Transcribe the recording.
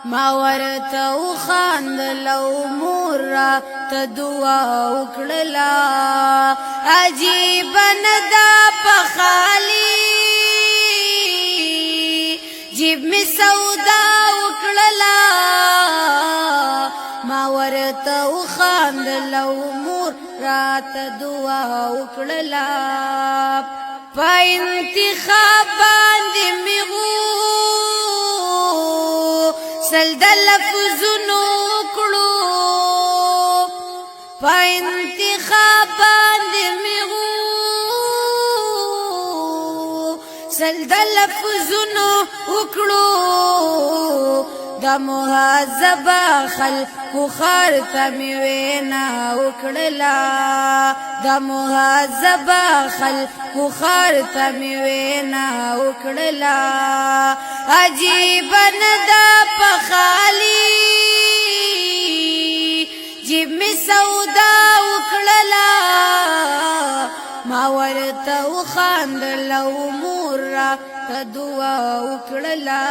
ما ورته وخاندل او مور راته دعا وکړله عجیب نه ده په خالي جیب مې سودا وکړله ما ورته وخاندل او مور راته دعا وکړله په انتخاب باندې مې سل د لفظونو کړو په انتخاب باندې مې سل د لفظونو وکړو د مهذبه خلکو خار ته مې وینا وکړله د مهذبه خلکو خار ته مې وینا وکړله عجیب نه ده په خالي جیب مې سودا وکړله ما ورته وخاندل او مور راته دعا وکړله